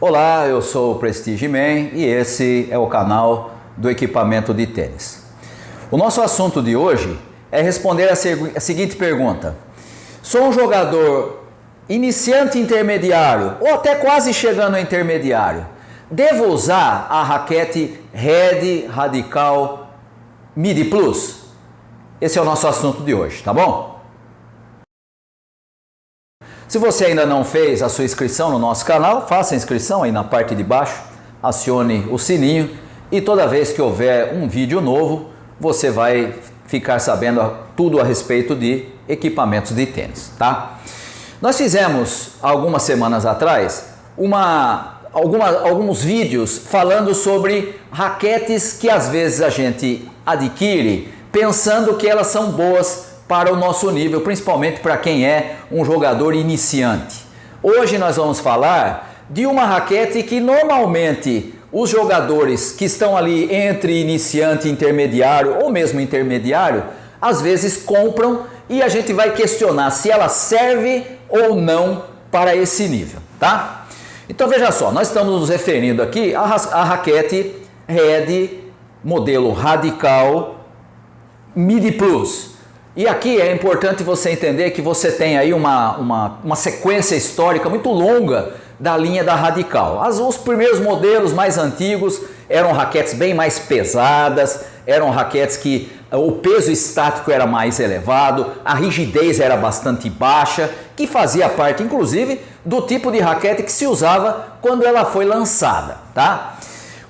Olá, eu sou o Prestige Man e esse é o canal do equipamento de tênis. O nosso assunto de hoje é responder a seguinte pergunta: sou um jogador iniciante intermediário ou até quase chegando ao intermediário, devo usar a raquete Red Radical Midi Plus? Esse é o nosso assunto de hoje, tá bom? Se você ainda não fez a sua inscrição no nosso canal, faça a inscrição aí na parte de baixo, acione o sininho e toda vez que houver um vídeo novo, você vai ficar sabendo tudo a respeito de equipamentos de tênis, tá? Nós fizemos algumas semanas atrás alguns vídeos falando sobre raquetes que às vezes a gente adquire pensando que elas são boas para o nosso nível, principalmente para quem é um jogador iniciante. Hoje nós vamos falar de uma raquete que normalmente os jogadores que estão ali entre iniciante e intermediário ou mesmo intermediário, às vezes compram e a gente vai questionar se ela serve ou não para esse nível, tá? Então veja só, nós estamos nos referindo aqui à raquete Red modelo Radical Midi Plus. E aqui é importante você entender que você tem aí uma sequência histórica muito longa da linha da Radical. Os primeiros modelos mais antigos eram raquetes bem mais pesadas, eram raquetes que o peso estático era mais elevado, a rigidez era bastante baixa, que fazia parte inclusive do tipo de raquete que se usava quando ela foi lançada, tá?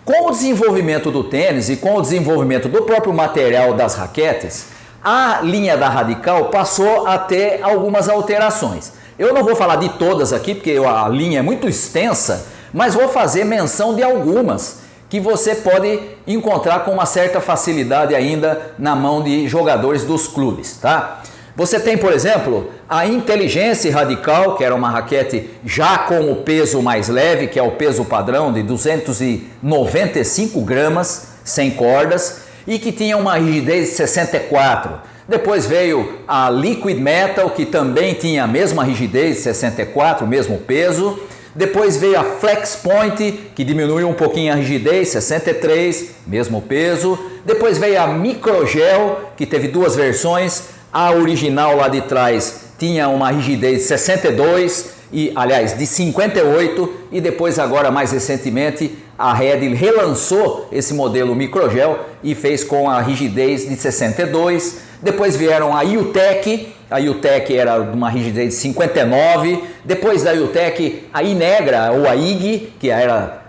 Com o desenvolvimento do tênis e com o desenvolvimento do próprio material das raquetes, a linha da Radical passou a ter algumas alterações. Eu não vou falar de todas aqui, porque a linha é muito extensa, mas vou fazer menção de algumas que você pode encontrar com uma certa facilidade ainda na mão de jogadores dos clubes, tá? Você tem, por exemplo, a Intelligence Radical, que era uma raquete já com o peso mais leve, que é o peso padrão de 295 gramas, sem cordas, e que tinha uma rigidez de 64. Depois veio a Liquid Metal, que também tinha a mesma rigidez de 64, o mesmo peso. Depois veio a Flex Point, que diminuiu um pouquinho a rigidez, 63, mesmo peso. Depois veio a Microgel, que teve duas versões. A original lá de trás tinha uma rigidez de 62, de 58, e depois agora mais recentemente a Red relançou esse modelo Microgel e fez com a rigidez de 62. Depois vieram a UTEC era de uma rigidez de 59. Depois da UTEC a Inegra ou a IG,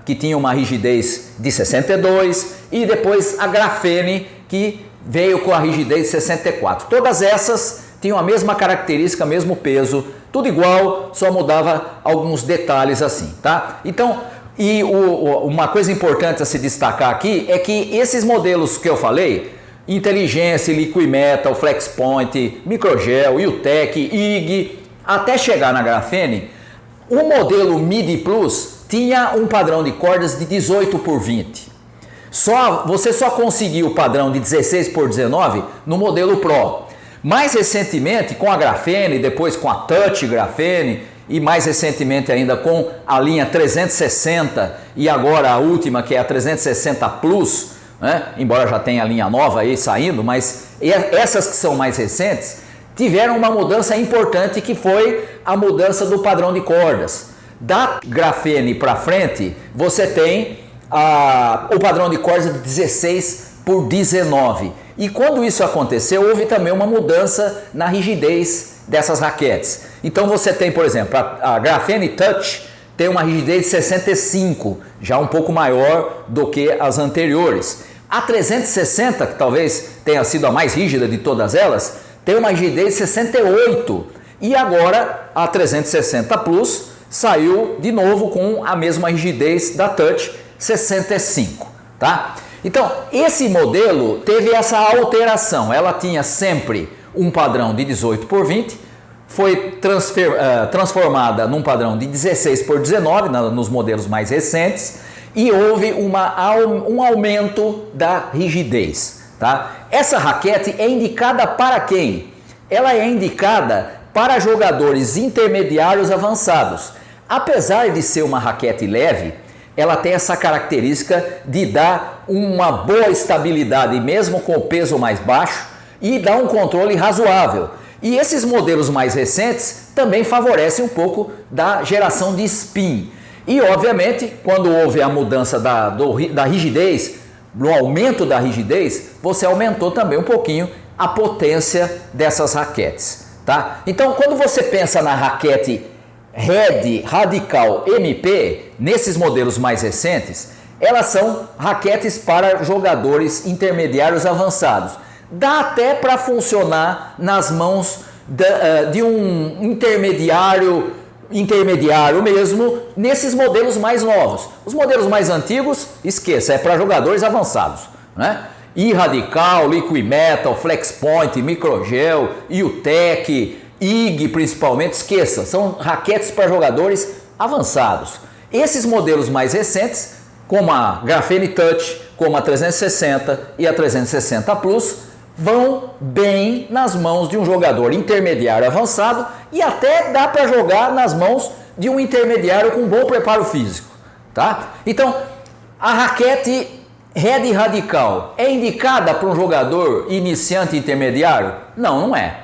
que tinha uma rigidez de 62. E depois a Grafene, que veio com a rigidez de 64. Todas essas tinham a mesma característica, mesmo peso, tudo igual, só mudava alguns detalhes assim, tá? Então, uma coisa importante a se destacar aqui é que esses modelos que eu falei, Intelligence, Liquid Metal, Flex Point, Microgel, UTEC, IG, até chegar na Grafene, o modelo Midi Plus tinha um padrão de cordas de 18 por 20. Você só conseguiu o padrão de 16 por 19 no modelo Pro. Mais recentemente, com a Grafene, depois com a Touch Grafene e mais recentemente ainda com a linha 360 e agora a última que é a 360 Plus, né? Embora já tenha a linha nova aí saindo, mas essas que são mais recentes tiveram uma mudança importante, que foi a mudança do padrão de cordas. Da Grafene para frente, você tem o padrão de cordas de 16 por 19. E quando isso aconteceu, houve também uma mudança na rigidez dessas raquetes. Então você tem, por exemplo, a Grafene Touch tem uma rigidez de 65, já um pouco maior do que as anteriores. A 360, que talvez tenha sido a mais rígida de todas elas, tem uma rigidez de 68. E agora a 360 Plus saiu de novo com a mesma rigidez da Touch, 65, tá? Então, esse modelo teve essa alteração. Ela tinha sempre um padrão de 18 por 20, foi transformada num padrão de 16 por 19 nos modelos mais recentes, e houve um aumento da rigidez, tá? Essa raquete é indicada para quem? Ela é indicada para jogadores intermediários avançados. Apesar de ser uma raquete leve, ela tem essa característica de dar uma boa estabilidade mesmo com o peso mais baixo e dar um controle razoável. E esses modelos mais recentes também favorecem um pouco da geração de spin. E obviamente, quando houve a mudança da rigidez, no aumento da rigidez, você aumentou também um pouquinho a potência dessas raquetes, tá? Então, quando você pensa na raquete Red Radical MP, nesses modelos mais recentes, elas são raquetes para jogadores intermediários avançados. Dá até para funcionar nas mãos de um intermediário mesmo, nesses modelos mais novos. Os modelos mais antigos, esqueça, é para jogadores avançados, né? E-Radical, Liquid Metal, Flexpoint, Microgel, IUTEC, IG principalmente, esqueça, são raquetes para jogadores avançados. Esses modelos mais recentes, como a Graphene Touch, como a 360 e a 360 Plus, vão bem nas mãos de um jogador intermediário avançado e até dá para jogar nas mãos de um intermediário com bom preparo físico, tá? Então, a raquete Red Radical é indicada para um jogador iniciante intermediário? Não, não é.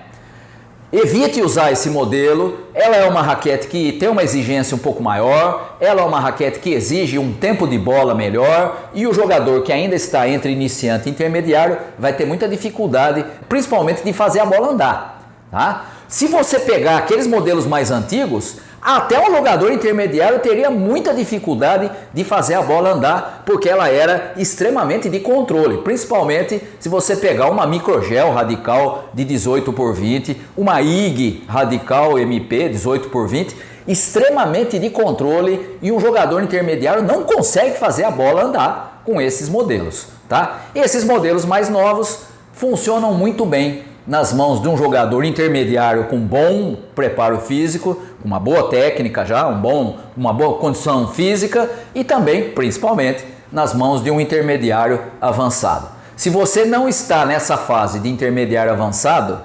Evite usar esse modelo, ela é uma raquete que tem uma exigência um pouco maior, ela é uma raquete que exige um tempo de bola melhor e o jogador que ainda está entre iniciante e intermediário vai ter muita dificuldade, principalmente de fazer a bola andar, tá? Se você pegar aqueles modelos mais antigos, até um jogador intermediário teria muita dificuldade de fazer a bola andar, porque ela era extremamente de controle, principalmente se você pegar uma Microgel Radical de 18x20, uma IG Radical MP 18x20, extremamente de controle, e um jogador intermediário não consegue fazer a bola andar com esses modelos, tá? Esses modelos mais novos funcionam muito bem nas mãos de um jogador intermediário com bom preparo físico, uma boa técnica já, uma boa condição física e também, principalmente, nas mãos de um intermediário avançado. Se você não está nessa fase de intermediário avançado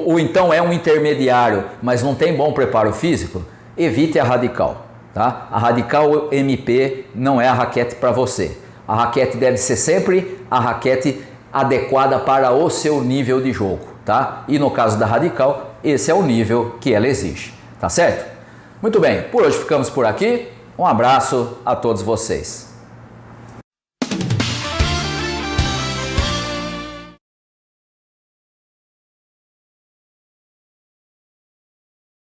ou então é um intermediário, mas não tem bom preparo físico, evite a Radical, tá? A Radical MP não é a raquete para você. A raquete deve ser sempre a raquete adequada para o seu nível de jogo, tá? E no caso da Radical, esse é o nível que ela exige, tá certo? Muito bem, por hoje ficamos por aqui. Um abraço a todos vocês.